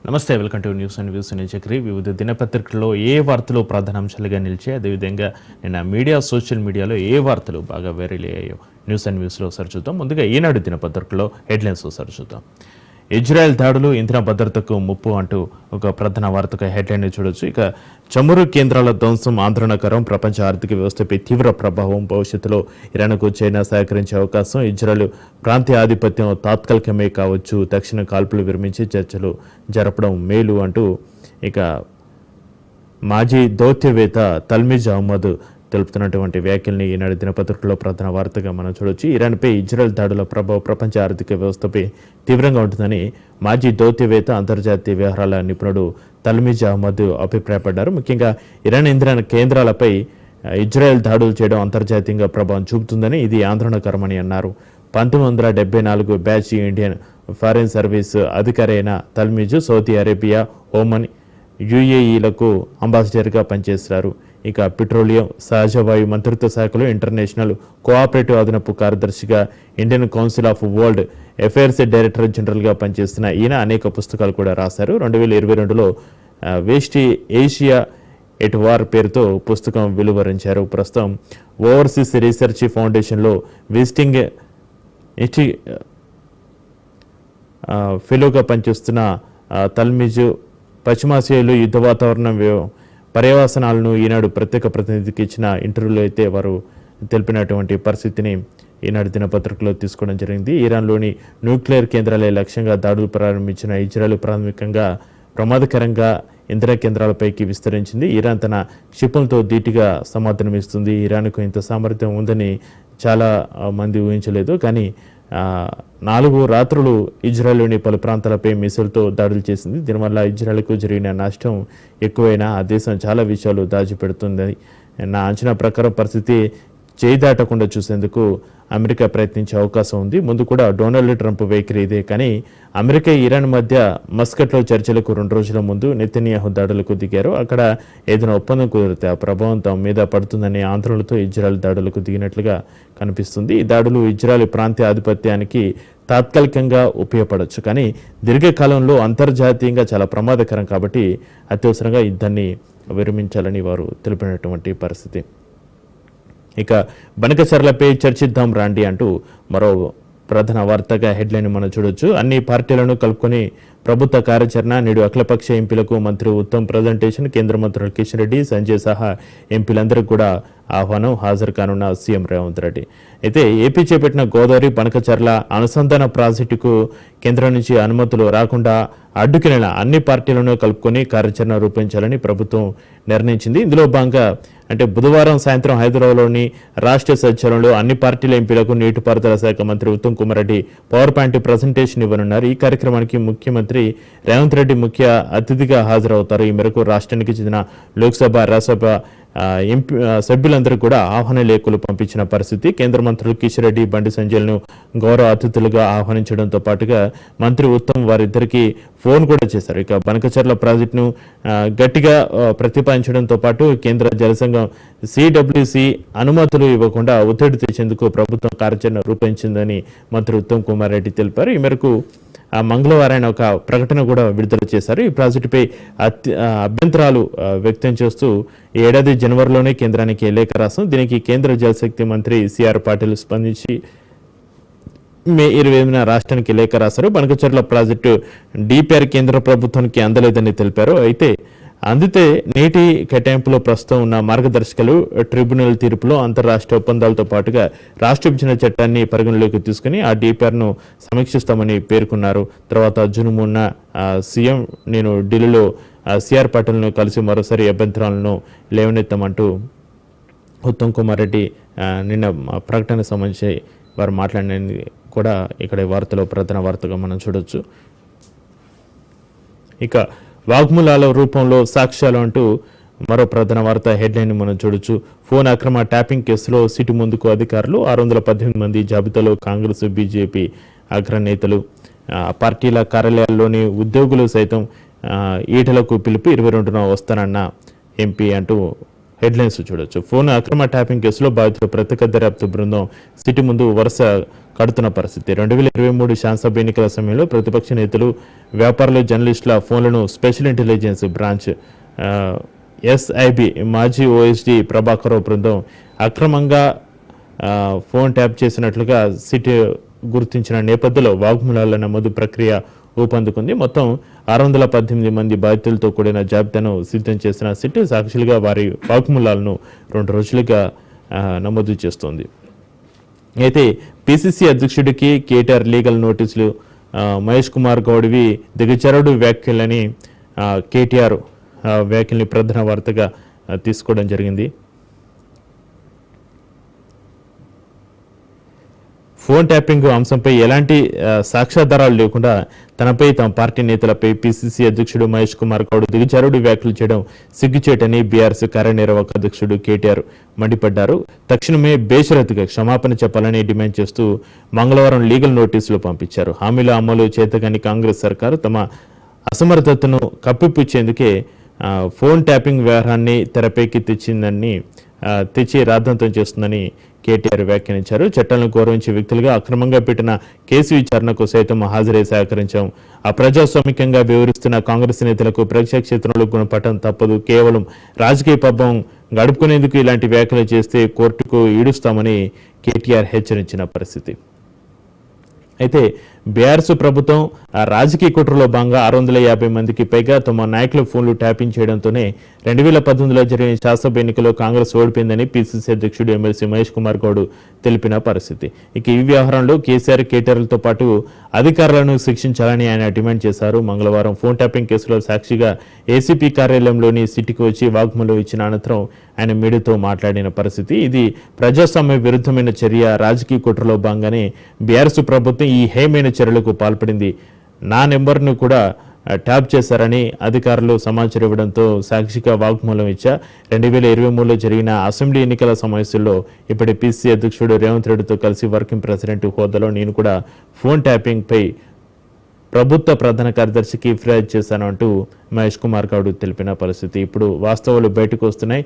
నమస్తే, welcome to news and views. నేను చక్రి. వివిధ దినపత్రికల్లో ఏ వార్తలు ప్రధానాంశాలుగా నిలిచాయి, అదేవిధంగా నిన్న సోషల్ మీడియాలో ఏ వార్తలు బాగా వైరల్ అయ్యాయో న్యూస్ అండ్ వ్యూస్లో ఒకసారి చూద్దాం. ముందుగా ఈనాడు దినపత్రికలో హెడ్లైన్స్ ఒకసారి చూద్దాం. ఇజ్రాయెల్ దాడులు ఇంధన భద్రతకు ముప్పు అంటూ ఒక ప్రధాన వార్తగా హెడ్లైన్ చూడొచ్చు. ఇక చమురు కేంద్రాల ధ్వంసం ఆందోళనకరం, ప్రపంచ ఆర్థిక వ్యవస్థపై తీవ్ర ప్రభావం, భవిష్యత్తులో ఇరాన్కు చైనా సహకరించే అవకాశం, ఇజ్రాయెల్ ప్రాంతీయ ఆధిపత్యం తాత్కాలికమే కావచ్చు, తక్షణ కాల్పులు విరమించి చర్చలు జరపడం మేలు అంటూ ఇక మాజీ దౌత్యవేత్త తల్మిజ్ అహ్మద్ తెలుపుతున్నటువంటి వ్యాఖ్యల్ని ఈనాడు దినపత్రికలో ప్రధాన వార్తగా మనం చూడొచ్చు. ఇరాన్పై ఇజ్రాయెల్ దాడుల ప్రభావం ప్రపంచ ఆర్థిక వ్యవస్థపై తీవ్రంగా ఉంటుందని మాజీ దౌత్యవేత్త, అంతర్జాతీయ వ్యవహారాల నిపుణుడు తల్మిజ్ అహ్మద్ అభిప్రాయపడ్డారు. ముఖ్యంగా ఇరాన్ ఇంధన కేంద్రాలపై ఇజ్రాయెల్ దాడులు చేయడం అంతర్జాతీయంగా ప్రభావం చూపుతుందని, ఇది ఆందోళనకరమని అన్నారు. 1974 బ్యాచ్ ఇండియన్ ఫారిన్ సర్వీస్ అధికారి అయిన తల్మిజ్ సౌదీ అరేబియా, ఓమన్, యుఏఈలకు అంబాసిడర్గా పనిచేస్తారు. ఇక పెట్రోలియం, సహజవాయు మంత్రిత్వ శాఖలో ఇంటర్నేషనల్ కోఆపరేటివ్ అదనపు కార్యదర్శిగా, Indian council of world affairs director జనరల్గా పనిచేస్తున్న ఈయన అనేక పుస్తకాలు కూడా రాశారు. 2022లో వెస్ట్ ఏషియా ఎట్ వార్ పేరుతో పుస్తకం వెలువరించారు. ప్రస్తుతం ఓవర్సీస్ రీసెర్చ్ ఫౌండేషన్లో విజిటింగ్ ఫెలోగా పనిచేస్తున్న తల్మిజ్ పశ్చిమాసియాలో యుద్ధ వాతావరణం పర్యవసనాలను ఈనాడు ప్రత్యేక ప్రతినిధికి ఇచ్చిన ఇంటర్వ్యూలో అయితే వారు తెలిపినటువంటి పరిస్థితిని ఈనాడు దినపత్రికలో తీసుకోవడం జరిగింది. ఇరాన్లోని న్యూక్లియర్ కేంద్రాలే లక్ష్యంగా దాడులు ప్రారంభించిన ఇజ్రాయెల్ ప్రాథమికంగా ప్రమాదకరంగా ఇంధన కేంద్రాలపైకి విస్తరించింది. ఇరాన్ తన క్షిపణులతో ధీటుగా సమాధానమిస్తుంది. ఇరాన్కు ఇంత సామర్థ్యం ఉందని చాలా మంది ఊహించలేదు. కానీ 4 రాత్రులు ఇజ్రాయెల్లోని పలు ప్రాంతాలపై మిసైల్తో దాడులు చేసింది. దీనివల్ల ఇజ్రాయెల్కు జరిగిన నష్టం ఎక్కువైనా ఆ దేశం చాలా విషయాలు దాచిపెడుతుంది. నా అంచనా ప్రకారం పరిస్థితి చేయి దాటకుండా చూసేందుకు అమెరికా ప్రయత్నించే అవకాశం ఉంది. ముందు కూడా డొనాల్డ్ ట్రంప్ వైఖరి ఇదే. కానీ అమెరికా, ఇరాన్ మధ్య మస్కట్లో చర్చలకు 2 రోజుల ముందు నెతన్యాహు దాడులకు దిగారు. అక్కడ ఏదైనా ఒప్పందం కుదిరితే ఆ ప్రభావం తమ మీద పడుతుందనే ఆందోళనతో ఇజ్రాయెల్ దాడులకు దిగినట్లుగా కనిపిస్తుంది. ఈ దాడులు ఇజ్రాయెల్ ప్రాంతీయ ఆధిపత్యానికి తాత్కాలికంగా ఉపయోగపడవచ్చు, కానీ దీర్ఘకాలంలో అంతర్జాతీయంగా చాలా ప్రమాదకరం. కాబట్టి అత్యవసరంగా యుద్ధాన్ని విరమించాలని వారు తెలిపినటువంటి పరిస్థితి. ఇక బనకచర్లపై చర్చిద్దాం రాండి అంటూ మరో ప్రధాన వార్తగా హెడ్లైన్ మనం చూడొచ్చు. అన్ని పార్టీలను కలుపుకొని ప్రభుత్వ కార్యాచరణ, నేడు అఖిలపక్ష ఎంపీలకు మంత్రి ఉత్తమ్ ప్రజెంటేషన్, కేంద్ర మంత్రులు కిషన్ రెడ్డి, సంజయ్ సహా ఎంపీలందరికీ కూడా ఆహ్వానం, హాజరు కానున్న సీఎం రేవంత్ రెడ్డి. అయితే ఏపీ చేపట్టిన గోదావరి బనకచర్ల అనుసంధాన ప్రాజెక్టుకు కేంద్రం నుంచి అనుమతులు రాకుండా అడ్డుకిన అన్ని పార్టీలను కలుపుకొని కార్యాచరణ రూపొందించాలని ప్రభుత్వం నిర్ణయించింది. ఇందులో భాగంగా బుధవారం సాయంత్రం హైదరాబాద్లోని రాష్ట్ర సచివాలయంలో అన్ని పార్టీల ఎంపీలకు నీటిపారుదల శాఖ మంత్రి Uttam Kumar Reddy power point presentation ఇవ్వనున్నారు. ఈ కార్యక్రమానికి ముఖ్యమంత్రి రేవంత్ రెడ్డి ముఖ్య అతిథిగా హాజరవుతారు. ఈ మేరకు రాష్ట్రానికి చెందిన లోక్సభ, రాజ్యసభ ఎంపీ సభ్యులందరూ కూడా ఆహ్వాన లేఖలు పంపించిన పరిస్థితి. కేంద్ర మంత్రులు కిషన్ రెడ్డి, బండి సంజయ్లను గౌరవ అతిథులుగా ఆహ్వానించడంతో పాటుగా మంత్రి ఉత్తమ్ వారిద్దరికీ ఫోన్ కూడా చేశారు. ఇక బనకచర్ల ప్రాజెక్టును గట్టిగా ప్రతిపాదించడంతో పాటు కేంద్ర జలసంఘం సిడబ్ల్యూసి అనుమతులు ఇవ్వకుండా ఒత్తిడి తెచ్చేందుకు ప్రభుత్వం కార్యాచరణ రూపొందించిందని మంత్రి ఉత్తమ్ కుమార్ రెడ్డి తెలిపారు. ఈ మేరకు మంగళవారం ఒక ప్రకటన కూడా విడుదల చేశారు. ఈ ప్రాజెక్టుపై అభ్యంతరాలు వ్యక్తం చేస్తూ ఈ ఏడాది జనవరిలోనే కేంద్రానికి లేఖ రాస్తాం. దీనికి కేంద్ర జలశక్తి మంత్రి సిఆర్ పాటిల్ స్పందించి మే 28న రాష్ట్రానికి లేఖ రాశారు. బనకచర్ల ప్రాజెక్టు డిపిఆర్ కేంద్ర ప్రభుత్వానికి అందలేదని తెలిపారు. అయితే అందితే నీటి కేటాయింపులో ప్రస్తుతం ఉన్న మార్గదర్శకాలు, ట్రిబ్యునల్ తీర్పులో అంతర్రాష్ట్ర ఒప్పందాలతో పాటుగా రాష్ట్ర విభజన చట్టాన్ని పరిగణలోకి తీసుకుని ఆ డిపిఆర్ను సమీక్షిస్తామని పేర్కొన్నారు. తర్వాత జూన్ 3న సీఎం నేను ఢిల్లీలో సిఆర్ పాటిల్ను కలిసి మరోసారి అభ్యంతరాలను లేవనెత్తామంటూ ఉత్తమ్ కుమార్ రెడ్డి నిన్న ప్రకటన సంబంధించి వారు మాట్లాడినది కూడా ఇక్కడ వార్తలో ప్రధాన వార్తగా మనం చూడొచ్చు. ఇక వాగ్మూలాల రూపంలో సాక్ష్యాలు అంటూ మరో ప్రధాన వార్త హెడ్లైన్ మనం చూడొచ్చు. ఫోన్ అక్రమ ట్యాపింగ్ కేసులో సిటు ముందుకు అధికారులు, 618 మంది జాబితాలో కాంగ్రెస్, బీజేపీ అగ్రనేతలు, పార్టీల కార్యాలయాల్లోని ఉద్యోగులు సైతం ఈటలకు పిలుపు, 22న వస్తానన్న ఎంపీ అంటూ హెడ్లైన్స్ చూడొచ్చు. ఫోన్ అక్రమ ట్యాపింగ్ కేసులో బాధితుల ప్రత్యేక దర్యాప్తు బృందం సిటీ ముందు వరుస కడుతున్న పరిస్థితి. 2023 శాసనసభ ఎన్నికల సమయంలో ప్రతిపక్ష నేతలు, వ్యాపారులు, జర్నలిస్టుల ఫోన్లను స్పెషల్ ఇంటెలిజెన్స్ బ్రాంచ్ ఎస్ఐబి మాజీ ఓఎస్డీ ప్రభాకర్ బృందం అక్రమంగా ఫోన్ ట్యాప్ చేసినట్లుగా సిట్ గుర్తించిన నేపథ్యంలో వాగ్మూలాల నమోదు ప్రక్రియ ఊపందుకుంది. మొత్తం 618 మంది బాధితులతో కూడిన జాబితాను సిద్ధం చేసిన సిట్ సాక్షులుగా వారి వాగ్మూలాలను 2 రోజులుగా నమోదు చేస్తోంది. అయితే పిసిసి అధ్యక్షుడికి కేటీఆర్ లీగల్ నోటీసులు, మహేష్ కుమార్ గౌడ్వి దిగజారుడు వ్యాఖ్యలని కేటీఆర్ వ్యాఖ్యల్ని ప్రధాన వార్తగా తీసుకోవడం జరిగింది. ఫోన్ ట్యాపింగ్ అంశంపై ఎలాంటి సాక్ష్యాధారాలు లేకుండా తనపై, తమ పార్టీ నేతలపై పిసిసి అధ్యక్షుడు మహేష్ కుమార్ గౌడ్ దిగజారుడు వ్యాఖ్యలు చేయడం సిగ్గుచేటని బీఆర్ఎస్ కార్యనిర్వాహక అధ్యక్షుడు కేటీఆర్ మండిపడ్డారు. తక్షణమే బేషరతుగా క్షమాపణ చెప్పాలని డిమాండ్ చేస్తూ మంగళవారం లీగల్ నోటీసులు పంపించారు. హామీల అమలు చేతగాని కాంగ్రెస్ సర్కారు తమ అసమర్థతను కప్పిపుచ్చేందుకే ఫోన్ ట్యాపింగ్ వ్యవహారాన్ని తెరపైకి తెచ్చి రాద్ధాంతం చేస్తుందని కేటీఆర్ వ్యాఖ్యానించారు. చట్టాలను గౌరవించే వ్యక్తులుగా అక్రమంగా పెట్టిన కేసు విచారణకు సైతం హాజరై సహకరించాం. అప్రజాస్వామికంగా వివరిస్తున్న కాంగ్రెస్ నేతలకు ప్రజాక్షేత్రంలో గుణపడటం తప్పదు. కేవలం రాజకీయ పబ్బం గడుపుకునేందుకు ఇలాంటి వ్యాఖ్యలు చేస్తే కోర్టుకు ఈడుస్తామని కేటీఆర్ హెచ్చరించిన పరిస్థితి. అయితే బీఆర్ఎస్ ప్రభుత్వం రాజకీయ కుట్రలో భాగంగా 650 మందికి పైగా తమ నాయకుల ఫోన్లు ట్యాపింగ్ చేయడంతోనే 2018లో జరిగిన శాసనసభ ఎన్నికల్లో కాంగ్రెస్ ఓడిపోయిందని పిసిసి అధ్యక్షుడు ఎమ్మెల్సీ మహేష్ కుమార్ గౌడ్ తెలిపిన పరిస్థితి. ఇక ఈ వ్యవహారంలో కేసీఆర్, కేటీఆర్లతో పాటు అధికారులను శిక్షించాలని ఆయన డిమాండ్ చేశారు. మంగళవారం ఫోన్ ట్యాపింగ్ కేసులో సాక్షిగా ఏసీపీ కార్యాలయంలోని సిటీకి వచ్చి వాగ్మూలం ఇచ్చిన అనంతరం ఆయన మీడియాతో మాట్లాడిన పరిస్థితి. ఇది ప్రజాస్వామ్య విరుద్ధమైన చర్య, రాజకీయ కుట్రలో భాగంగానే బీఆర్ఎస్ ప్రభుత్వం ఈ హేమైన చర్యలకు పాల్పడింది. నా నెంబర్ను కూడా ట్యాప్ చేశారని అధికారులు సమాచారం ఇవ్వడంతో సాక్షిగా వాగ్మూలం ఇచ్చా. 2023లో జరిగిన అసెంబ్లీ ఎన్నికల సమావేశంలో ఇప్పటి పిసిసి అధ్యక్షుడు రేవంత్ రెడ్డితో కలిసి వర్కింగ్ ప్రెసిడెంట్ హోదాలో నేను కూడా ఫోన్ ట్యాపింగ్ పై ప్రభుత్వ ప్రధాన కార్యదర్శికి ఫిర్యాదు చేశాను అంటూ మహేష్ కుమార్ గౌడ్ తెలిపిన పరిస్థితి. ఇప్పుడు వాస్తవాలు బయటకు వస్తున్నాయి.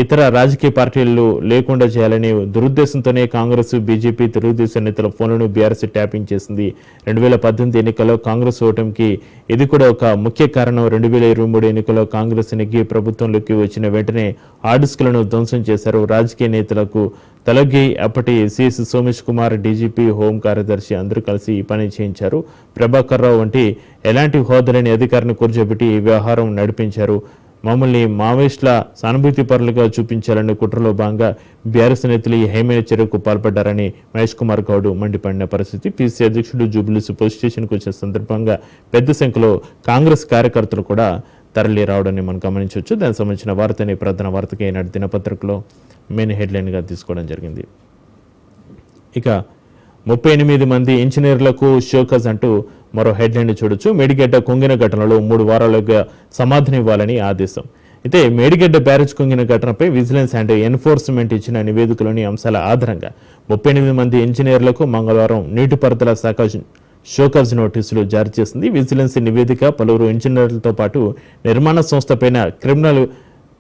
ఇతర రాజకీయ పార్టీలు లేకుండా చేయాలని దురుద్దేశంతోనే కాంగ్రెస్, బీజేపీ, తెలుగుదేశం నేతల ఫోన్లను బీఆర్ఎస్ ట్యాపింగ్ చేసింది. 2018 ఎన్నికల్లో కాంగ్రెస్ ఓటమికి ఇది కూడా ఒక ముఖ్య కారణం. 2023 ఎన్నికల్లో కాంగ్రెస్ నెగ్గి ప్రభుత్వంలోకి వచ్చిన వెంటనే ఆర్డిస్కులను ధ్వంసం చేశారు. రాజకీయ నేతలకు తలొగ్గి అప్పటి CS Somesh Kumar, DGP, home కార్యదర్శి అందరూ కలిసి ఈ పని చేయించారు. ప్రభాకర్ రావు వంటి ఎలాంటి హోదాలేని అధికారిని కూర్చోబెట్టి ఈ వ్యవహారం నడిపించారు. మమ్మల్ని మావోయిస్టుల సానుభూతి పరులుగా చూపించాలని కుట్రలో భాగంగా బీఆర్ఎస్ నేతలు ఈ హేమైన చర్యకు పాల్పడ్డారని మహేష్ కుమార్ గౌడ్ మండిపడిన పరిస్థితి. పిసిసి అధ్యక్షుడు జూబ్లీస్ పోలీస్ స్టేషన్కు వచ్చిన సందర్భంగా పెద్ద సంఖ్యలో కాంగ్రెస్ కార్యకర్తలు కూడా తరలి రావడాన్ని మనం గమనించవచ్చు. దానికి సంబంధించిన వార్తని ప్రధాన వార్తగా ఈనాడు దినపత్రికలో మెయిన్ హెడ్లైన్గా తీసుకోవడం జరిగింది. ఇక 38 మంది ఇంజనీర్లకు షోకాజ్ అంటూ మరో హెడ్లైన్ చూడొచ్చు. మేడిగడ్డ కుంగిన ఘటనలో 3 వారాలుగా సమాధానం ఇవ్వాలని ఆదేశం. అయితే మేడిగడ్డ బ్యారేజ్ కుంగిన ఘటనపై విజిలెన్స్ అండ్ ఎన్ఫోర్స్మెంట్ ఇచ్చిన నివేదికలోని అంశాల ఆధారంగా 38 మంది ఇంజనీర్లకు మంగళవారం నీటిపారుదల శాఖ షోకాజ్ నోటీసులు జారీ చేసింది. విజిలెన్స్ నివేదిక పలువురు ఇంజనీర్లతో పాటు నిర్మాణ సంస్థపైన క్రిమినల్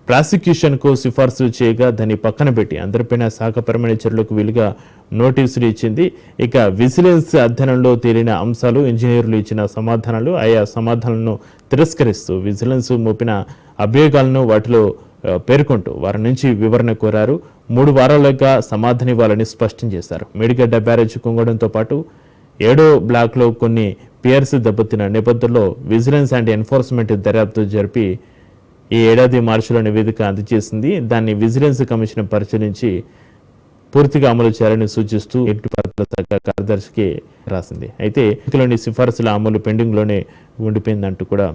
ప్రాసిక్యూషన్కు సిఫార్సు చేయగా దాన్ని పక్కన పెట్టి అందరిపైన శాఖపరమైన చర్యలకు వీలుగా నోటీసులు ఇచ్చింది. ఇక విజిలెన్స్ అధ్యయనంలో తేలిన అంశాలు, ఇంజనీర్లు ఇచ్చిన సమాధానాలు, ఆయా సమాధానాలను తిరస్కరిస్తూ విజిలెన్స్ మోపిన అభియోగాలను వాటిలో పేర్కొంటూ వారి నుంచి వివరణ కోరారు. 3 వారాలుగా సమాధానం ఇవ్వాలని స్పష్టం చేశారు. మేడిగడ్డ బ్యారేజ్ కుంగడంతో పాటు 7వ బ్లాక్లో కొన్ని పియర్స్ దెబ్బతిన్న నేపథ్యంలో విజిలెన్స్ అండ్ ఎన్ఫోర్స్మెంట్ దర్యాప్తు జరిపి ఈ ఏడాది మార్చిలో నివేదిక అందజేసింది. దాన్ని విజిలెన్స్ కమిషన్ పరిశీలించి పూర్తిగా అమలు చేయాలని సూచిస్తూ నీటిపారుదల శాఖ కార్యదర్శికి రాసింది. అయితే ఇందులోని సిఫార్సుల అమలు పెండింగ్లోనే ఉండిపోయిందంటూ కూడా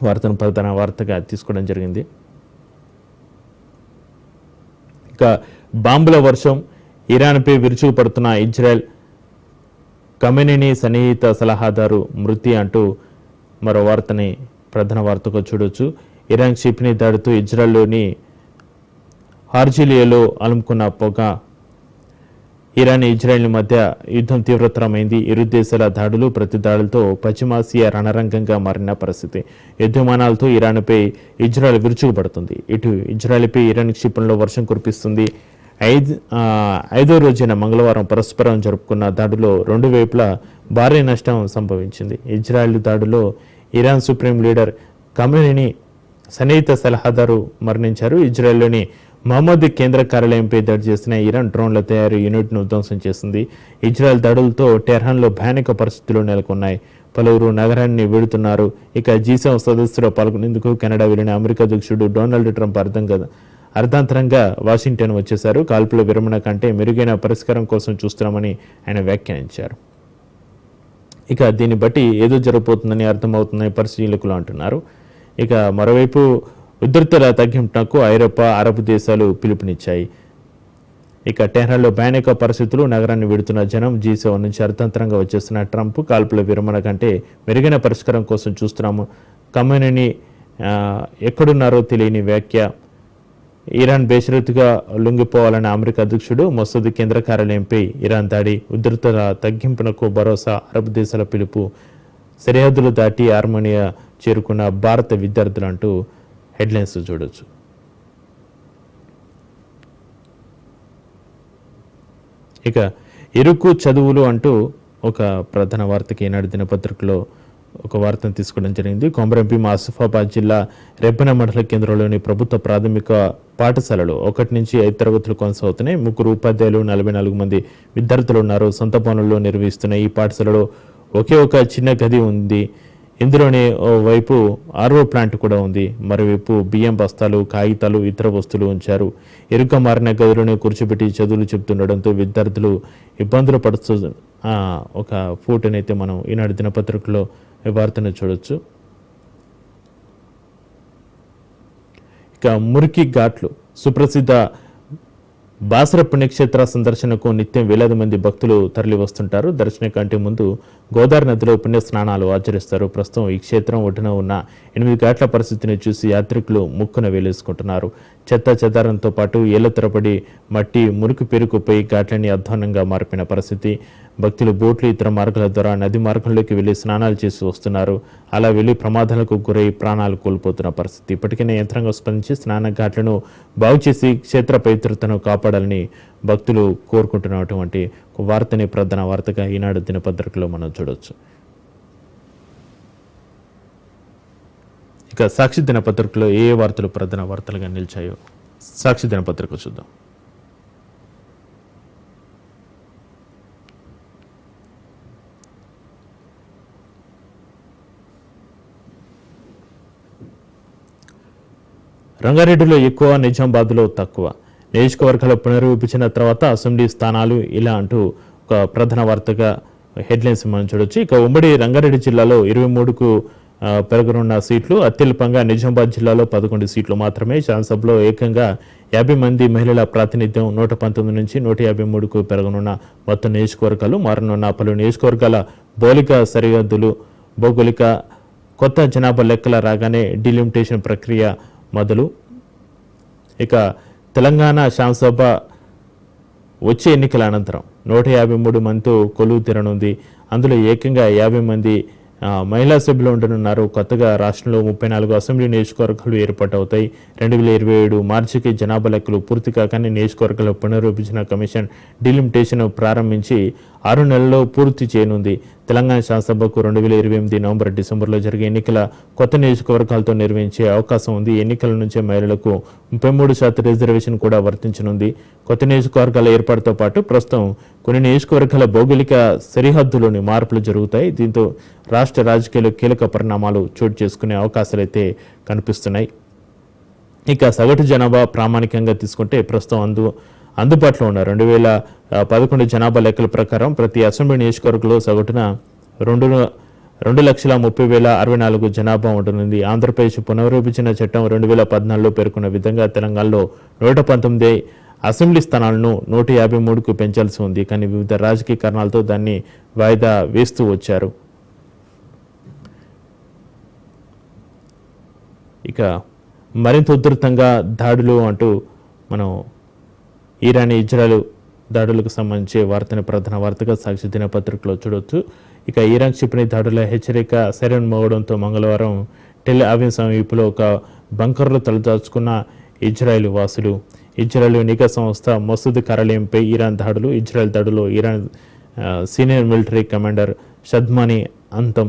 వార్తను ప్రధాన వార్తగా తీసుకోవడం జరిగింది. ఇక బాంబుల వర్షం, ఇరాన్పై విరుచుకుపడుతున్న ఇజ్రాయెల్, ఖమేనీని సన్నిహిత సలహాదారు మృతి అంటూ మరో వార్తని ప్రధాన వార్తగా చూడొచ్చు. ఇరాన్ క్షిపణి దాడితో ఇజ్రాయెల్లోని హార్జిలియాలో అలుముకున్న పొగ. ఇరాన్, ఇజ్రాయెల్ మధ్య యుద్ధం తీవ్రతరమైంది. ఇరు దేశాల దాడులు, ప్రతి దాడులతో పశ్చిమాసియా రణరంగంగా మారిన పరిస్థితి. యుద్ధ విమానాలతో ఇరాన్పై ఇజ్రాయెల్ విరుచుకుపడుతుంది. ఇటు ఇజ్రాయెల్పై ఇరాన్ క్షిపణిలో వర్షం కురిపిస్తుంది. ఐదో రోజైన మంగళవారం పరస్పరం జరుపుకున్న దాడిలో రెండు వైపులా భారీ నష్టం సంభవించింది. ఇజ్రాయెల్ దాడిలో ఇరాన్ సుప్రీం లీడర్ ఖమేనీ సన్నిహిత సలహాదారు మరణించారు. ఇజ్రాయెల్లోని మహమ్మద్ కేంద్ర కార్యాలయంపై దాడి చేసిన ఇరాన్ డ్రోన్ల తయారీ యూనిట్ను ధ్వంసం చేసింది. ఇజ్రాయెల్ దాడులతో టెహ్రాన్లో భయానక పరిస్థితులు నెలకొన్నాయి. పలువురు నగరాన్ని వీడుతున్నారు. ఇక G7 సదస్సులో పాల్గొనేందుకు కెనడా వెళ్లిన అమెరికా అధ్యక్షుడు డొనాల్డ్ ట్రంప్ అర్ధాంతరంగా వాషింగ్టన్ వచ్చేశారు. కాల్పుల విరమణ కంటే మెరుగైన పరిష్కారం కోసం చూస్తున్నామని ఆయన వ్యాఖ్యానించారు. ఇక దీన్ని బట్టి ఏదో జరగబోతుందని అర్థమవుతుందని పరిశీలకులు అంటున్నారు. ఇక మరోవైపు ఉద్రిక్తత తగ్గింపునకు ఐరోపా, అరబ్ దేశాలు పిలుపునిచ్చాయి. ఇక టెహ్రాన్లో భయానక పరిస్థితులు, నగరాన్ని విడుతున్న జనం, G7 నుంచి అర్థంతరంగా వచ్చేస్తున్న ట్రంప్ కాల్పుల విరమణ కంటే మెరుగైన పరిష్కారం కోసం చూస్తున్నాము. ఖమేనీ ఎక్కడున్నారో తెలియని వ్యాఖ్య, ఇరాన్ బేషరతుగా లొంగిపోవాలన్న అమెరికా అధ్యక్షుడు మసూద్ కేంద్ర కార్యాలయంపై ఇరాన్ దాడి, ఉద్రిక్తత తగ్గింపునకు భరోసా, అరబ్ దేశాల పిలుపు, సరిహద్దులు దాటి ఆర్మేనియా చేరుకున్న భారత విద్యార్థులు అంటూ హెడ్లైన్స్ చూడొచ్చు. ఇక ఇరుకు చదువులు అంటూ ఒక ప్రధాన వార్తకి ఈనాడు దినపత్రికలో ఒక వార్తను తీసుకోవడం జరిగింది. కొమరంభీం ఆసిఫాబాద్ జిల్లా రెబ్బెన మండల కేంద్రంలోని ప్రభుత్వ ప్రాథమిక పాఠశాలలో 1 నుంచి 5 తరగతులు కొనసాగుతున్నాయి. 3 ఉపాధ్యాయులు, 44 మంది విద్యార్థులు ఉన్నారు. సొంత పనుల్లో నిర్వహిస్తున్న ఈ పాఠశాలలో ఒకే ఒక చిన్న గది ఉంది. ఇందులోనే ఓవైపు ఆర్ఓ ప్లాంట్ కూడా ఉంది. మరోవైపు బియ్యం బస్తాలు, కాగితాలు, ఇతర వస్తువులు ఉంచారు. ఇరుక మారిన గదిలోనే కూర్చోబెట్టి చదువులు చెబుతుండడంతో విద్యార్థులు ఇబ్బందులు పడుతూ ఒక ఫోటోనైతే మనం ఈనాడు దినపత్రికలో ఈ వార్తను చూడొచ్చు. ఇక మురికి ఘాట్లు, సుప్రసిద్ధ బాసర పుణ్యక్షేత్ర సందర్శనకు నిత్యం వేలాది మంది భక్తులు తరలి వస్తుంటారు. దర్శనం కంటే ముందు గోదావరి నదిలో పుణ్య స్నానాలు ఆచరిస్తారు. ప్రస్తుతం ఈ క్షేత్రం ఒడ్డున ఉన్న 8 ఘాట్ల పరిస్థితిని చూసి యాత్రికులు ముక్కున వేలేసుకుంటున్నారు. చెత్త చెదారంతో పాటు ఏళ్ల తరబడి మట్టి, మురికి పేరుకుపోయి ఘాట్లని అధ్వానంగా మారిపోయిన పరిస్థితి. భక్తులు బోట్లు, ఇతర మార్గాల ద్వారా నది మార్గంలోకి వెళ్లి స్నానాలు చేసి వస్తున్నారు. అలా వెళ్లి ప్రమాదాలకు గురై ప్రాణాలు కోల్పోతున్న పరిస్థితి. ఇప్పటికైనా యంత్రాంగం స్పందించి స్నాన ఘాట్లను బాగు చేసి క్షేత్ర పవిత్రతను కాపాడాలని భక్తులు కోరుకుంటున్నటువంటి వార్తని ప్రధాన వార్తగా ఈనాడు దినపత్రికలో మనం చూడవచ్చు. ఇక సాక్షి దినపత్రికలో ఏ వార్తలు ప్రధాన వార్తలుగా నిలిచాయో సాక్షి దినపత్రిక చూద్దాం. రంగారెడ్డిలో ఎక్కువ, నిజామాబాద్లో తక్కువ. నియోజకవర్గాల పునర్విభజన తర్వాత అసెంబ్లీ స్థానాలు ఇలా అంటూ ఒక ప్రధాన వార్తగా హెడ్లైన్స్ మనం చూడొచ్చు. ఇక ఉమ్మడి రంగారెడ్డి జిల్లాలో 23కు పెరగనున్న సీట్లు. అత్యల్పంగా నిజామాబాద్ జిల్లాలో 11 సీట్లు మాత్రమే. శాసనసభలో ఏకంగా 50 మంది మహిళల ప్రాతినిధ్యం. 119 నుంచి 153కు పెరగనున్న మొత్తం నియోజకవర్గాలు. మారనున్న పలు నియోజకవర్గాల భౌగోళిక కొత్త జనాభా లెక్కల రాగానే డిలిమిటేషన్ ప్రక్రియ మొదలు. ఇక తెలంగాణ శాసనసభ వచ్చే ఎన్నికల అనంతరం 153 మందితో కొలువు తీరనుంది. అందులో ఏకంగా 50 మంది మహిళా సభ్యులు ఉండనున్నారు. కొత్తగా రాష్ట్రంలో 34 అసెంబ్లీ నియోజకవర్గాలు ఏర్పాటవుతాయి. 2027 మార్చికి జనాభా లెక్కలు పూర్తి కాగానే నియోజకవర్గాల పునర్విభజన కమిషన్ డిలిమిటేషన్ ప్రారంభించి 6 నెలల్లో పూర్తి చేయనుంది. తెలంగాణ శాసనసభకు 2028 నవంబర్, డిసెంబర్లో జరిగే ఎన్నికల కొత్త నియోజకవర్గాలతో నిర్వహించే అవకాశం ఉంది. ఎన్నికల నుంచే మహిళలకు 33% రిజర్వేషన్ కూడా వర్తించనుంది. కొత్త నియోజకవర్గాల ఏర్పాటుతో పాటు ప్రస్తుతం కొన్ని నియోజకవర్గాల భౌగోళిక సరిహద్దులోని మార్పులు జరుగుతాయి. దీంతో రాష్ట్ర రాజకీయాల్లో కీలక పరిణామాలు చోటు చేసుకునే అవకాశాలైతే కనిపిస్తున్నాయి. ఇక సగటు జనాభా ప్రామాణికంగా తీసుకుంటే ప్రస్తుతం అందుబాటులో ఉన్న 2011 జనాభా లెక్కల ప్రకారం ప్రతి అసెంబ్లీ నియోజకవర్గంలో సగటున 2,30,64 జనాభా ఉండనుంది. ఆంధ్రప్రదేశ్ పునర్విభజన చట్టం 2014లో పేర్కొన్న విధంగా తెలంగాణలో 119 అసెంబ్లీ స్థానాలను 153కు పెంచాల్సి ఉంది. కానీ వివిధ రాజకీయ కారణాలతో దాన్ని వాయిదా వేస్తూ వచ్చారు. ఇక మరింత ఉధృతంగా దాడులు అంటూ మనం ఇరాన్, ఇజ్రాయెల్ దాడులకు సంబంధించి వార్తని ప్రధాన వార్తగా సాక్షి దినపత్రికలో చూడవచ్చు. ఇక ఇరాన్ క్షిపణి దాడుల హెచ్చరిక సైరన్ మోగడంతో మంగళవారం టెల్ అవీవ్ సమీపంలో ఒక బంకర్లో తలదాచుకున్న ఇజ్రాయెల్ వాసులు. ఇజ్రాయెల్ నిఘా సంస్థ మసూద్ కార్యాలయంపై ఇరాన్ దాడులు, ఇజ్రాయెల్ దాడులో Iran senior military commander Shadmani అంతం,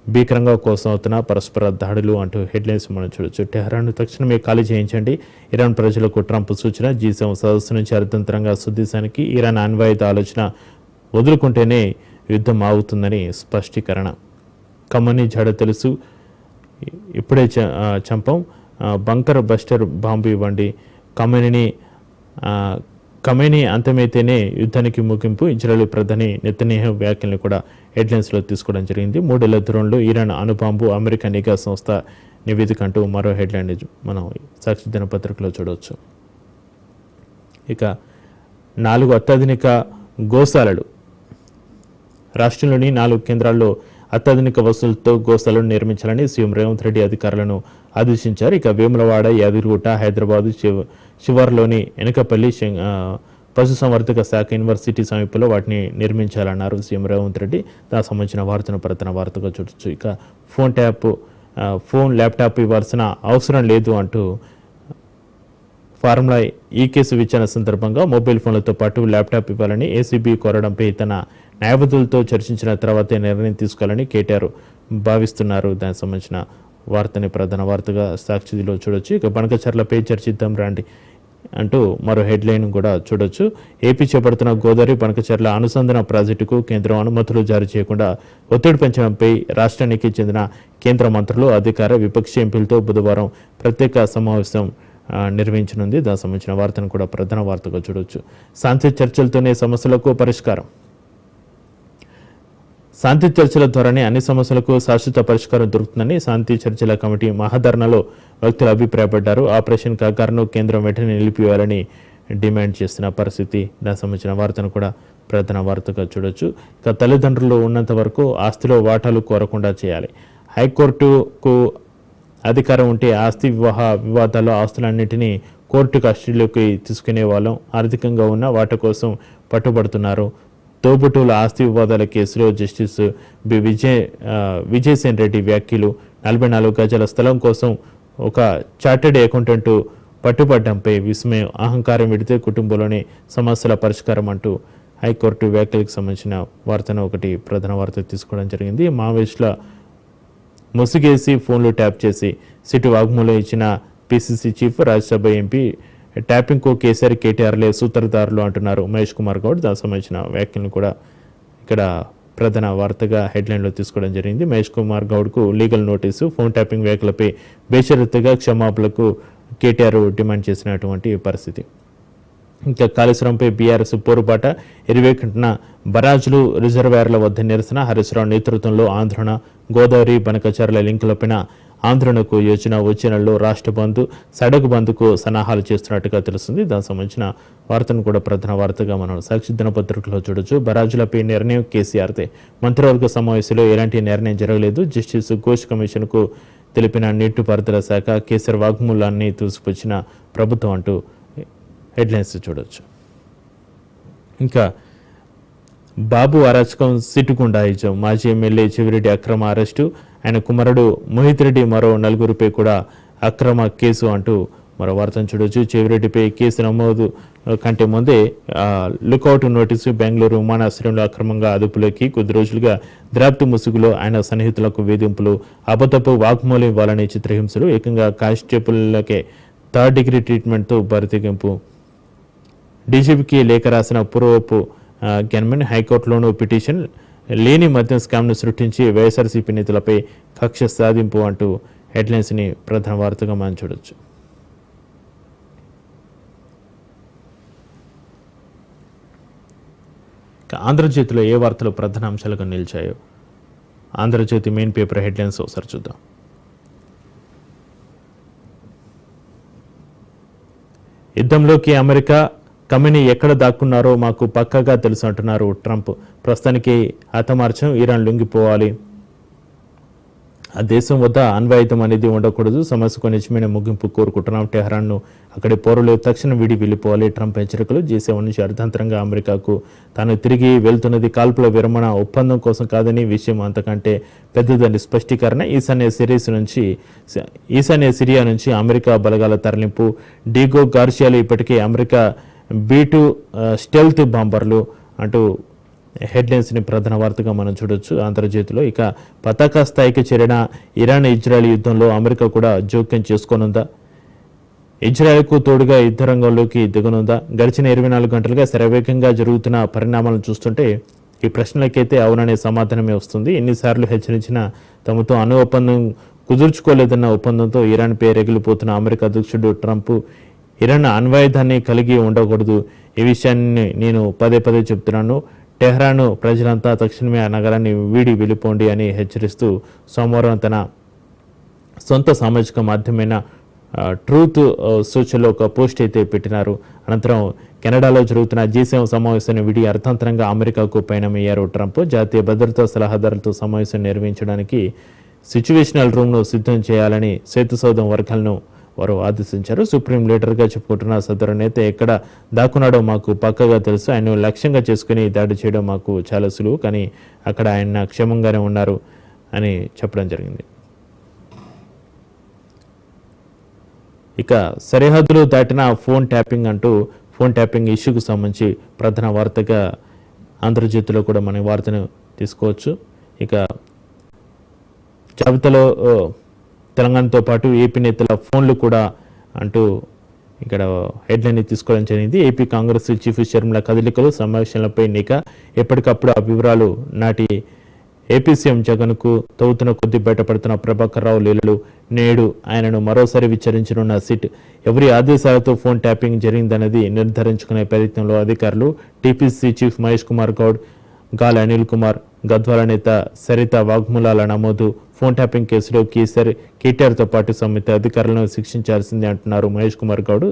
భీకరంగా కొనసాగుతున్న పరస్పర దాడులు అంటూ హెడ్లైన్స్ మనం చూడొచ్చు. టెహ్రాన్ను తక్షణమే ఖాళీ చేయించండి, ఇరాన్ ప్రజలకు ట్రంప్ సూచన. G7 సదస్సు నుంచి అర్థంతరంగా సుదేశానికి ఇరాన్ అణ్వాయుధ ఆలోచన వదులుకుంటేనే యుద్ధం ఆగుతుందని స్పష్టీకరణ. ఖమేనీ జాడ తెలుసు, ఇప్పుడే చంపం, బంకర్ బస్టర్ బాంబు ఇవ్వండి. ఖమేనీ అంతమైతేనే యుద్ధానికి ముగింపు. ఇజ్రాయెల్ ప్రధాని నెతన్యాహు వ్యాఖ్యలను కూడా హెడ్లైన్స్లో తీసుకోవడం జరిగింది. 3 ఏళ్ల దూరంలో ఇరాన్ అణుబాంబు, అమెరికా నిఘా సంస్థ నివేదిక అంటూ మరో హెడ్లైన్ మనం సాక్షి దినపత్రికలో చూడవచ్చు. ఇక 4 అత్యాధునిక గోశాలలు. రాష్ట్రంలోని 4 కేంద్రాల్లో అత్యాధునిక వసతులతో గోశాలను నిర్మించాలని సీఎం రేవంత్ రెడ్డి అధికారులను ఆదేశించారు. ఇక వేములవాడ, యాదగిరిగుట్ట, హైదరాబాద్ శివార్లోని ఎనకపల్లి పశుసంవర్ధక శాఖ యూనివర్సిటీ సమీపంలో వాటిని నిర్మించాలన్నారు సీఎం రేవంత్ రెడ్డి. దానికి సంబంధించిన వార్తను ప్రధాన వార్తగా చూడొచ్చు. ఇక ఫోన్ ల్యాప్టాప్ ఇవ్వాల్సిన అవసరం లేదు అంటూ ఫార్ములా ఈ కేసు విచారణ సందర్భంగా మొబైల్ ఫోన్లతో పాటు ల్యాప్టాప్ ఇవ్వాలని ఏసీబీ కోరడంపై తన న్యాయవాదులతో చర్చించిన తర్వాతే నిర్ణయం తీసుకోవాలని కేటీఆర్ భావిస్తున్నారు. దానికి సంబంధించిన వార్తని ప్రధాన వార్తగా సాక్షిలో చూడొచ్చు. ఇక బనకచర్లపై చర్చిద్దాం రండి అంటూ మరో హెడ్లైన్ కూడా చూడొచ్చు. ఏపీ చేపడుతున్న గోదావరి బనకచర్ల అనుసంధాన ప్రాజెక్టుకు కేంద్రం అనుమతులు జారీ చేయకుండా ఒత్తిడి పెంచడంపై రాష్ట్రానికి చెందిన కేంద్ర మంత్రులు, అధికార విపక్ష ఎంపీలతో బుధవారం ప్రత్యేక సమావేశం నిర్వహించనుంది. దానికి సంబంధించిన వార్తను కూడా ప్రధాన వార్తగా చూడొచ్చు. శాంతి చర్చలతోనే సమస్యలకు పరిష్కారం. శాంతి చర్చల ద్వారానే అన్ని సమస్యలకు శాశ్వత పరిష్కారం దొరుకుతుందని శాంతి చర్చల కమిటీ మహాధర్నాలో వ్యక్తులు అభిప్రాయపడ్డారు. ఆపరేషన్ కాకార్ను కేంద్రం వెంటనే నిలిపివేయాలని డిమాండ్ చేస్తున్న పరిస్థితి. దానికి సంబంధించిన వార్తను కూడా ప్రధాన వార్తగా చూడొచ్చు. ఇక తల్లిదండ్రులు ఉన్నంత వరకు ఆస్తిలో వాటాలు కోరకుండా చేయాలి. హైకోర్టుకు అధికారం ఉంటే ఆస్తి వివాదాల్లో ఆస్తులన్నింటినీ కోర్టు కస్టడీలోకి తీసుకునే వాళ్ళం. ఆర్థికంగా ఉన్న వాటి కోసం పట్టుబడుతున్నారు. తోబుటూల ఆస్తి వివాదాల కేసులో జస్టిస్ విజయసేన్ రెడ్డి వ్యాఖ్యలు. 44 గజాల స్థలం కోసం ఒక చార్టెడ్ అకౌంటెంట్ పట్టుబడ్డంపై విస్మయం. అహంకారం విడితే కుటుంబంలోని సమస్యల పరిష్కారం అంటూ హైకోర్టు వ్యాఖ్యలకు సంబంధించిన వార్తను ఒకటి ప్రధాన వార్త తీసుకోవడం జరిగింది. మావోయిస్టుల ముసుగేసి ఫోన్లు ట్యాప్ చేసి సిటు వాగ్మూలం ఇచ్చిన పిసిసి చీఫ్, రాజ్యసభ ఎంపీ ట్యాపింగ్కు కేసీఆర్, కేటీఆర్లే సూత్రధారులు అంటున్నారు మహేష్ కుమార్ గౌడ్. దానికి సంబంధించిన వ్యాఖ్యలను కూడా ఇక్కడ ప్రధాన వార్తగా హెడ్లైన్లో తీసుకోవడం జరిగింది. మహేష్ కుమార్ గౌడ్కు లీగల్ నోటీసు. ఫోన్ ట్యాపింగ్ వ్యాఖ్యలపై బేషరతుగా క్షమాపణలకు కేటీఆర్ డిమాండ్ చేసినటువంటి పరిస్థితి. ఇంకా కాళేశ్వరంపై బీఆర్ఎస్ పోరుబాట. ఎరివేకంటన బరాజులు, రిజర్వాయర్ల వద్ద నిరసన. హరీశ్రావు నేతృత్వంలో ఆందోళన. గోదావరి బనకచర్ల లింకులపైన ఆందోళనకు యోచన. వచ్చే నెలలో రాష్ట్ర బంద్, సడక్ బంద్కు సన్నాహాలు చేస్తున్నట్టుగా తెలుస్తుంది. దానికి సంబంధించిన వార్తను కూడా ప్రధాన వార్తగా మనం సాక్షి దినపత్రికలో చూడొచ్చు. బరాజులపై నిర్ణయం కేసీఆర్దే. మంత్రివర్గ సమావేశంలో ఎలాంటి నిర్ణయం జరగలేదు. జస్టిస్ ఘోష్ కమిషన్కు తెలిపిన నీటిపారుదల శాఖ. కేసీఆర్ వాగ్మూలాన్ని తూసిపుచ్చిన ప్రభుత్వం అంటూ హెడ్లైన్స్ చూడొచ్చు. ఇంకా బాబు అరాచకం, సిట్టుగుండాయిజం. మాజీ ఎమ్మెల్యే చెవిరెడ్డి అక్రమ అరెస్టు. ఆయన కుమారుడు మోహిత్ రెడ్డి మరో 4గురిపై కూడా అక్రమ కేసు అంటూ మరో వార్తను చూడొచ్చు. చెవిరెడ్డిపై కేసు నమోదు కంటే ముందే లుకౌట్ నోటీసు. బెంగళూరు విమానాశ్రయంలో అక్రమంగా అదుపులోకి. కొద్ది రోజులుగా ద్రాప్తు ముసుగులో ఆయన సన్నిహితులకు వేధింపులు, అబద్ధపు వాగ్మూలం ఇవ్వాలనే చిత్రహింసలు. ఏకంగా కానిస్టేబుల్లకే 3rd డిగ్రీ ట్రీట్మెంట్తో బరితెగింపు. డీజీపీకి లేఖ రాసిన పూర్వపు గన్మెన్. హైకోర్టులోనూ పిటిషన్. లేని మద్యం స్కామ్ను సృష్టించి వైఎస్ఆర్సీపీ నేతలపై కక్ష సాధింపు అంటూ హెడ్లైన్స్ని ప్రధాన వార్తగా మనం చూడొచ్చు. ఆంధ్రజ్యోతిలో ఏ వార్తలు ప్రధాన అంశాలుగా నిలిచాయో ఆంధ్రజ్యోతి మెయిన్ పేపర్ హెడ్లైన్స్ ఒకసారి చూద్దాం. యుద్ధంలోకి అమెరికా, ఖమేనీ ఎక్కడ దాక్కున్నారో మాకు పక్కాగా తెలుసు అంటున్నారు ట్రంప్. ప్రస్తుతానికి హతమార్చం, ఇరాన్ లొంగిపోవాలి. ఆ దేశం వద్ద అణ్వాయుధం అనేది ఉండకూడదు, సమస్యకు నిజమైన ముగింపు కోరుకుంటున్నాం, టెహ్రాన్ను అక్కడి పౌరులు తక్షణం విడి వెళ్ళిపోవాలి. ట్రంప్ హెచ్చరికలు. G7 నుంచి అర్థాంతరంగా అమెరికాకు తాను తిరిగి వెళ్తున్నది కాల్పుల విరమణ ఒప్పందం కోసం కాదని, విషయం అంతకంటే పెద్దదని స్పష్టీకరణ. ఈశాన్య సిరియా నుంచి అమెరికా బలగాల తరలింపు. డీగో గార్సియాలు ఇప్పటికే అమెరికా B-2 స్టెల్త్ బాంబర్లు అంటూ హెడ్లైన్స్ని ప్రధాన వార్తగా మనం చూడొచ్చు ఆంధ్రజ్యోతిలో. ఇక పతాక స్థాయికి చేరిన ఇరాన్ ఇజ్రాయెల్ యుద్ధంలో అమెరికా కూడా జోక్యం చేసుకోనుందా? ఇజ్రాయెల్కు తోడుగా యుద్ధ రంగంలోకి దిగనుందా? గడిచిన 24 గంటలుగా శరవేగంగా జరుగుతున్న పరిణామాలను చూస్తుంటే ఈ ప్రశ్నలకైతే అవుననే సమాధానమే వస్తుంది. ఎన్నిసార్లు హెచ్చరించినా తమతో అణు ఒప్పందం కుదుర్చుకోలేదన్న ఒప్పందంతో ఇరాన్పై రగిలిపోతున్న అమెరికా అధ్యక్షుడు ట్రంప్ ఇరాన్ అణ్వాయుధాన్ని కలిగి ఉండకూడదు, ఈ విషయాన్ని నేను పదే పదే చెప్తున్నాను, టెహ్రాన్ ప్రజలంతా తక్షణమే ఆ నగరాన్ని వీడి వెళ్ళిపోండి అని హెచ్చరిస్తూ సోమవారం తన సొంత సామాజిక మాధ్యమైన ట్రూత్ సోషల్లో ఒక పోస్ట్ అయితే పెట్టినారు. అనంతరం కెనడాలో జరుగుతున్న G7 సమావేశాన్ని విడి అర్థాంతరంగా అమెరికాకు పయనమయ్యారు ట్రంప్. జాతీయ భద్రతా సలహాదారులతో సమావేశం నిర్వహించడానికి సిచ్యువేషనల్ రూమ్ను సిద్ధం చేయాలని శ్వేతసౌధం వర్గాలను వారు ఆదేశించారు. సుప్రీం లీడర్గా చెప్పుకుంటున్న సదరు నేత ఎక్కడ దాక్కున్నాడో మాకు పక్కగా తెలుసు, ఆయన లక్ష్యంగా చేసుకుని దాడి చేయడం మాకు చాలా సులువు, కానీ అక్కడ ఆయన క్షేమంగానే ఉన్నారు అని చెప్పడం జరిగింది. ఇక సరిహద్దులు దాటిన ఫోన్ ట్యాపింగ్ అంటూ ఫోన్ ట్యాపింగ్ ఇష్యూకు సంబంధించి ప్రధాన వార్తగా ఆంధ్రజ్యోతిలో కూడా మన వార్తను తీసుకోవచ్చు. ఇక జాబితాలో తెలంగాణతో పాటు ఏపీ నేతల ఫోన్లు కూడా అంటూ ఇక్కడ హెడ్లైన్ తీసుకోవడం జరిగింది. ఏపీ కాంగ్రెస్ చీఫ్ షర్మిల కదలికలు, సమావేశాలపై నిఘా, ఎప్పటికప్పుడు ఆ వివరాలు. నాటి ఏపీ సీఎం జగన్కు తవ్వుతున్న కొద్ది బయటపడుతున్న ప్రభాకర్ రావు లీలలు. నేడు ఆయనను మరోసారి విచారించనున్న సిట్. ఎవరి ఆదేశాలతో ఫోన్ ట్యాపింగ్ జరిగిందన్నది నిర్ధారించుకునే ప్రయత్నంలో అధికారులు. టీపీసీ చీఫ్ మహేష్ కుమార్ గౌడ్, గాల అనిల్ కుమార్, గద్వాల నేత సరిత వాగ్మూలాల నమోదు. ఫోన్ ట్యాపింగ్ కేసులో కేటీఆర్తో పాటు సంబంధిత అధికారులను శిక్షించాల్సిందే అంటున్నారు మహేష్ కుమార్ గౌడ్.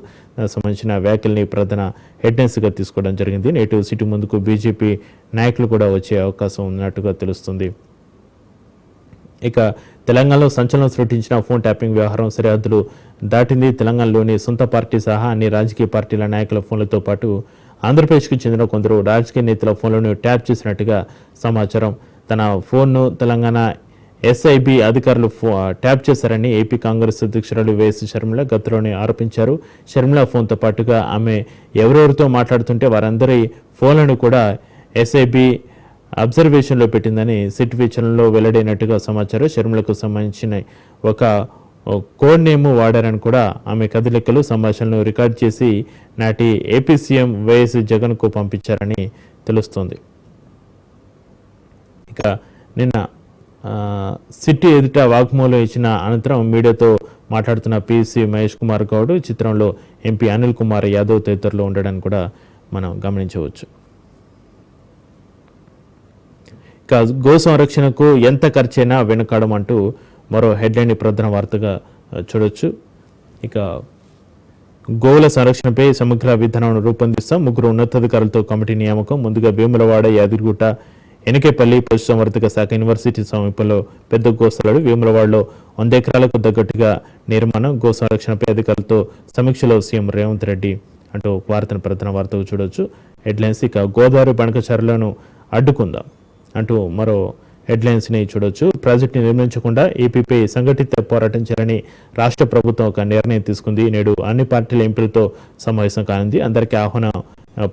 సంబంధించిన వ్యాఖ్యల్ని ప్రధాన హెడ్లైన్స్గా తీసుకోవడం జరిగింది. నేటి సిటీ ముందుకు బీజేపీ నాయకులు కూడా వచ్చే అవకాశం ఉన్నట్టుగా తెలుస్తుంది. ఇక తెలంగాణలో సంచలనం సృష్టించిన ఫోన్ ట్యాపింగ్ వ్యవహారం సరిహద్దులు దాటింది. తెలంగాణలోని సొంత పార్టీ సహా అన్ని రాజకీయ పార్టీల నాయకుల ఫోన్లతో పాటు ఆంధ్రప్రదేశ్కు చెందిన కొందరు రాజకీయ నేతల ఫోన్లను ట్యాప్ చేసినట్టుగా సమాచారం. తన ఫోన్ను తెలంగాణ SIB అధికారులు ట్యాప్ చేశారని ఏపీ కాంగ్రెస్ అధ్యక్షురాలు వైఎస్ షర్మిల గతంలోనే ఆరోపించారు. షర్మిల ఫోన్తో పాటుగా ఆమె ఎవరెవరితో మాట్లాడుతుంటే వారందరి ఫోన్లను కూడా SIB అబ్జర్వేషన్లో పెట్టిందని సిట్ విచారణలో వెల్లడైనట్టుగా సమాచారం. షర్మిలకు సంబంధించిన ఒక కోడ్ నేమ్ వాడారని కూడా ఆమె కదలికలు, సంభాషణలు రికార్డ్ చేసి నాటి ఏపీ సీఎం వైఎస్ జగన్కు పంపించారని తెలుస్తోంది. ఇక నిన్న సిటీ ఎదుట వాగ్మూలం ఇచ్చిన అనంతరం మీడియాతో మాట్లాడుతున్న PSC మహేష్ కుమార్ గౌడ్ చిత్రంలో MP అనిల్ కుమార్ యాదవ్ తదితరులు ఉండడాన్ని కూడా మనం గమనించవచ్చు. ఇక గో సంరక్షణకు ఎంత ఖర్చైనా వెనుకాడమంటూ మరో హెడ్లైన్ ప్రధాన వార్తగా చూడొచ్చు. ఇక గోవుల సంరక్షణపై సమగ్ర విధానాన్ని రూపొందిస్తాం. 3 ఉన్నతాధికారులతో కమిటీ నియామకం. ముందుగా వేములవాడ, యాదగిరిగుట్ట, ఎనకేపల్లి పశుసంవర్ధక శాఖ యూనివర్సిటీ సమీపంలో పెద్ద గోశాలలు. వేములవాడలో 100 ఎకరాలకు తగ్గట్టుగా నిర్మాణం. గో సంరక్షణపై అధికారులతో సమీక్షలో సీఎం రేవంత్ రెడ్డి అంటూ వార్తను ప్రధాన వార్తకు చూడొచ్చు హెడ్లైన్స్. ఇక గోదావరి బణకచర్లను అడ్డుకుందాం అంటూ మరో హెడ్లైన్స్ని చూడొచ్చు. ప్రాజెక్టుని నిర్మించకుండా ఏపీపై సంఘటిత పోరాటం చేయాలని రాష్ట్ర ప్రభుత్వం ఒక నిర్ణయం తీసుకుంది. నేడు అన్ని పార్టీల ఎంపీలతో సమావేశం కానుంది. అందరికీ ఆహ్వానం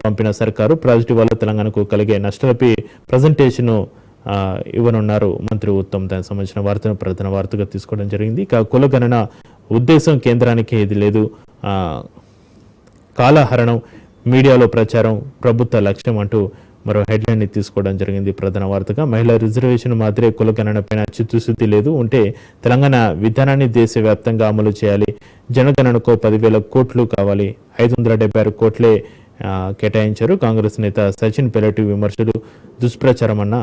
పంపిన సర్కారు. ప్రాజెక్టు వల్ల తెలంగాణకు కలిగే నష్టాలపై ప్రజెంటేషన్ ఇవ్వనున్నారు మంత్రి ఉత్తమ్. దానికి సంబంధించిన వార్తను ప్రధాన వార్తగా తీసుకోవడం జరిగింది. ఇక కులగణన ఉద్దేశం కేంద్రానికి ఇది లేదు, కాలహరణం, మీడియాలో ప్రచారం ప్రభుత్వ లక్ష్యం అంటూ మరో హెడ్లైన్ని తీసుకోవడం జరిగింది ప్రధాన వార్తగా. మహిళా రిజర్వేషన్ మాత్రమే కులగణనపైన చిత్తశుద్ధి లేదు, ఉంటే తెలంగాణ విధానాన్ని దేశవ్యాప్తంగా అమలు చేయాలి. జనగణనకు 10,000 కోట్లు కావాలి, 576 కోట్లే కేటాయించారు. కాంగ్రెస్ నేత సచిన్ పైలట్ విమర్శలు దుష్ప్రచారం అన్న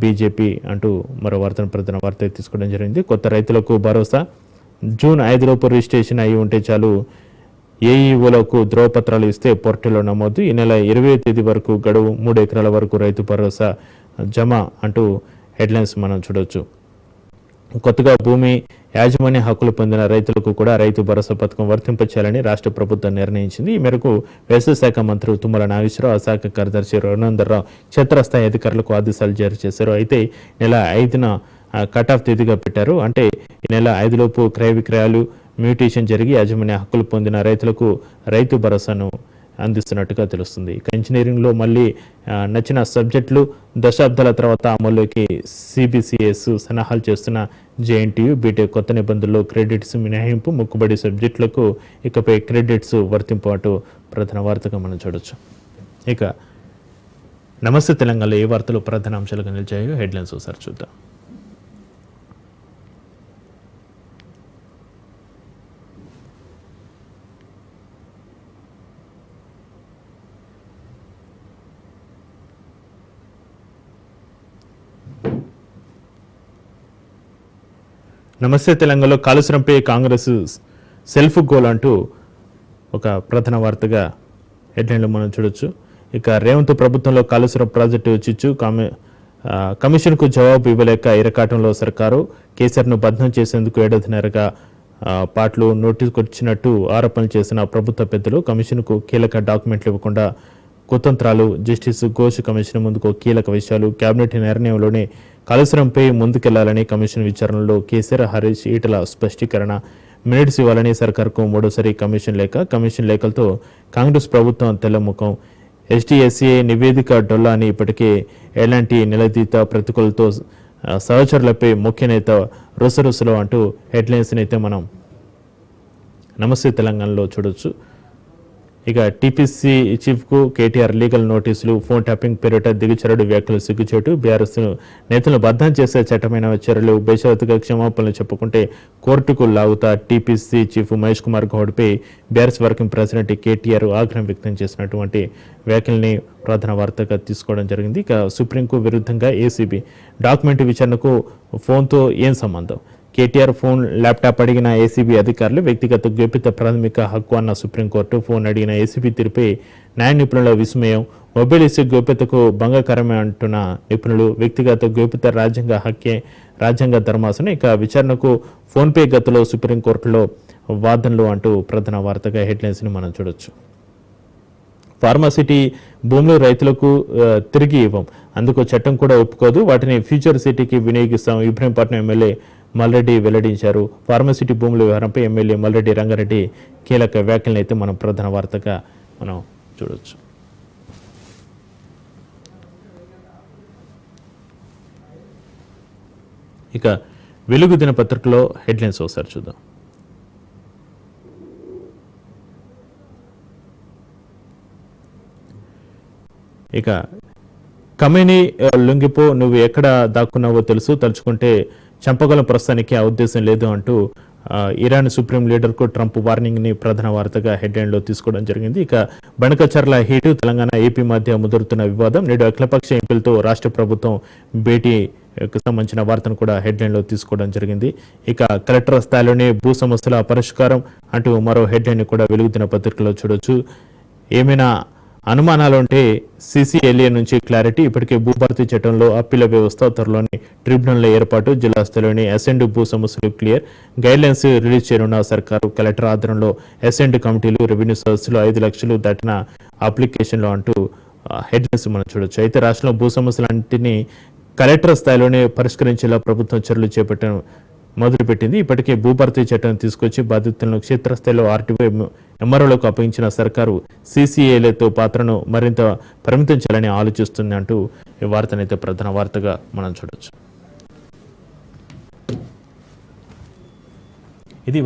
బీజేపీ అంటూ మరో వార్తను ప్రధాన వార్త తీసుకోవడం జరిగింది. కొత్త రైతులకు భరోసా. జూన్ 5 లోపు రిజిస్ట్రేషన్ అయి ఉంటే చాలు. ఏఈఓలకు ధ్రువపత్రాలు ఇస్తే పోర్టల్లో నమోదు. ఈ నెల 20వ తేదీ వరకు గడువు. 3 ఎకరాల వరకు రైతు భరోసా జమ అంటూ హెడ్లైన్స్ మనం చూడొచ్చు. కొత్తగా భూమి యాజమాన్య హక్కులు పొందిన రైతులకు కూడా రైతు భరోసా పథకం వర్తింపచేయాలని రాష్ట్ర ప్రభుత్వం నిర్ణయించింది. ఈ మేరకు వ్యవసాయ శాఖ మంత్రి తుమ్మల నాగేశ్వరరావు, ఆ శాఖ కార్యదర్శి రఘునందనరావు క్షేత్రస్థాయి అధికారులకు ఆదేశాలు జారీ చేశారు. అయితే నెల 5న కట్ ఆఫ్ తేదీగా పెట్టారు. అంటే ఈ నెల 5లోపు క్రయ విక్రయాలు మ్యూటేషన్ జరిగి యాజమాన్య హక్కులు పొందిన రైతులకు రైతు భరోసాను అందిస్తున్నట్టుగా తెలుస్తుంది. ఇక ఇంజనీరింగ్లో మళ్ళీ నచ్చిన సబ్జెక్టులు దశాబ్దాల తర్వాత అమల్లోకి సిబిసిఎస్ సన్నాహాలు చేస్తున్న జేఎన్టీయూ, బీటెక్ కొత్త నిబంధనల్లో క్రెడిట్స్ మినహాయింపు, మొక్కుబడి సబ్జెక్టులకు ఇకపై క్రెడిట్స్ వర్తింపు అంటూ ప్రధాన వార్తగా మనం చూడొచ్చు. ఇక నమస్తే తెలంగాణలో ఏ వార్తలు ప్రధాన అంశాలుగా నిలిచాయో హెడ్లైన్స్ ఒకసారి చూద్దాం. నమస్తే తెలంగాణలో కాళేశ్వరంపై కాంగ్రెస్ సెల్ఫ్ గోల్ అంటూ ఒక ప్రధాన వార్తగా హెడ్లైన్లో మనం చూడొచ్చు. ఇక రేవంత్ ప్రభుత్వంలో కాళేశ్వరం ప్రాజెక్టు చిచ్చు కమిషన్కు జవాబు ఇవ్వలేక ఇరకాటంలో సర్కారు, కేసీఆర్ను బద్నం చేసేందుకు ఏడాదిన్నరగా పాటలు నోటీసుకొచ్చినట్టు ఆరోపణలు చేసిన ప్రభుత్వ పెద్దలు, కమిషన్కు కీలక డాక్యుమెంట్లు ఇవ్వకుండా కుతంత్రాలు, జస్టిస్ ఘోష్ కమిషన్ ముందుకు కీలక విషయాలు, కేబినెట్ నిర్ణయంలోనే కాళేశ్వరంపై ముందుకెళ్లాలని కమిషన్ విచారణలో కేసీఆర్, హరీష్, ఈటల స్పష్టీకరణ, మినిట్స్ ఇవ్వాలని సర్కార్కు మూడోసారి కమిషన్ లేఖలతో కాంగ్రెస్ ప్రభుత్వం తెల్లముఖం, ఎస్టీఎస్ఏ నివేదిక డొల్లా అని ఇప్పటికే ఎలాంటి నిలదీత ప్రతికూలతో సహచరులపై ముఖ్య నేత రుసరుసలు అంటూ హెడ్లైన్స్ని అయితే మనం నమస్తే తెలంగాణలో చూడొచ్చు. ఇక టీపీసీ చీఫ్కు కేటీఆర్ లీగల్ నోటీసులు, ఫోన్ ట్యాపింగ్ పేరిట దిగుచరుడు వ్యాఖ్యలు సిగ్గుచేటు, బీఆర్ఎస్ నేతలను బద్దం చేసే చట్టమైన చర్యలు, బేషరతుగా క్షమాపణలు చెప్పుకుంటే కోర్టుకు లాగుతా టీపీసీ చీఫ్ మహేష్ కుమార్ గౌడ్పై బీఆర్ఎస్ వర్కింగ్ ప్రెసిడెంట్ కేటీఆర్ ఆగ్రహం వ్యక్తం చేసినటువంటి వ్యాఖ్యల్ని ప్రధాన వార్తగా తీసుకోవడం జరిగింది. ఇక సుప్రీంకు విరుద్ధంగా ఏసీబీ డాక్యుమెంట్ విచారణకు ఫోన్తో ఏం సంబంధం? కేటీఆర్ ఫోన్, ల్యాప్టాప్ అడిగిన ఏసీబీ అధికారులు వ్యక్తిగత గోప్యత ప్రాథమిక హక్కు అన్న సుప్రీంకోర్టు, ఫోన్ అడిగిన ఏసీబీ తీరుపై న్యాయ నిపుణుల విస్మయం, మొబైల్ ఇష్యూ గోప్యతకు భంగకరమే అంటున్న నిపుణులు, వ్యక్తిగత గోప్యత రాజ్యాంగ హక్కే, రాజ్యాంగ ధర్మాసనం. ఇక విచారణకు ఫోన్పే గతంలో సుప్రీంకోర్టులో వాదనలు అంటూ ప్రధాన వార్తగా హెడ్లైన్స్ని మనం చూడొచ్చు. ఫార్మాసిటీ భూములు రైతులకు తిరిగి ఇవ్వం, అందుకు చట్టం కూడా ఒప్పుకోదు, వాటిని ఫ్యూచర్ సిటీకి వినియోగిస్తాం, ఇబ్రహీంపట్నం ఎమ్మెల్యే మల్రెడ్డి వెల్లడించారు. ఫార్మసిటీ భూముల వ్యవహారంపై ఎమ్మెల్యే మల్రెడ్డి రంగారెడ్డి కీలక వ్యాఖ్యలను అయితే మనం ప్రధాన వార్తగా మనం చూడవచ్చు. ఇక వెలుగు దినపత్రికలో హెడ్లైన్స్ ఒకసారి చూద్దాం. ఇక కమేని లొంగిపో, నువ్వు ఎక్కడ దాక్కున్నావో తెలుసు, తలుచుకుంటే చంపగలం, ప్రస్తుతానికి ఆ ఉద్దేశం లేదు అంటూ ఇరాన్ సుప్రీం లీడర్కు ట్రంప్ వార్నింగ్ని ప్రధాన వార్తగా హెడ్లైన్లో తీసుకోవడం జరిగింది. ఇక బణకచర్ల హీటు, తెలంగాణ ఏపీ మధ్య ముదురుతున్న వివాదం, నేడు అఖిలపక్ష ఎంపీలతో రాష్ట్ర ప్రభుత్వం భేటీకి సంబంధించిన వార్తను కూడా హెడ్లైన్లో తీసుకోవడం జరిగింది. ఇక కలెక్టర్ స్థాయిలోనే భూ సమస్యల పరిష్కారం అంటూ మరో హెడ్లైన్ కూడా వెలుగుతున్న పత్రికలో చూడొచ్చు. ఏమైనా అనుమానాలుంటే సీసీఎల్ఏ నుంచి క్లారిటీ, ఇప్పటికే భూభారతి చట్టంలో అప్పీల వ్యవస్థ, త్వరలోని ట్రిబ్యునల్ ఏర్పాటు, జిల్లా స్థాయిలోని అసెండ్ భూ సమస్యలు క్లియర్, గైడ్లైన్స్ రిలీజ్ చేయనున్న సర్కారు, కలెక్టర్ ఆధ్వర్యంలో అసెండ్ కమిటీలు, రెవెన్యూ సదస్సులు, 5 లక్షలు దాటిన అప్లికేషన్లు అంటూ హెడ్లైన్స్ మనం చూడొచ్చు. అయితే రాష్ట్రంలో భూ సమస్యలన్నింటినీ కలెక్టర్ స్థాయిలోనే పరిష్కరించేలా ప్రభుత్వం చర్యలు చేపట్టడం మొదలుపెట్టింది. ఇప్పటికే భూభారతి చట్టం తీసుకొచ్చి బాధితులను క్షేత్రస్థాయిలో ఆర్టీఓ, ఎంఆర్ఓలకు అప్పగించిన సర్కారు సీసీఏలతో పాత్రను మరింత పరిమితం చేయాలని ఆలోచిస్తుంది అంటూ ఈ వార్తనైతే ప్రధాన వార్తగా మనం చూడొచ్చు. ఇది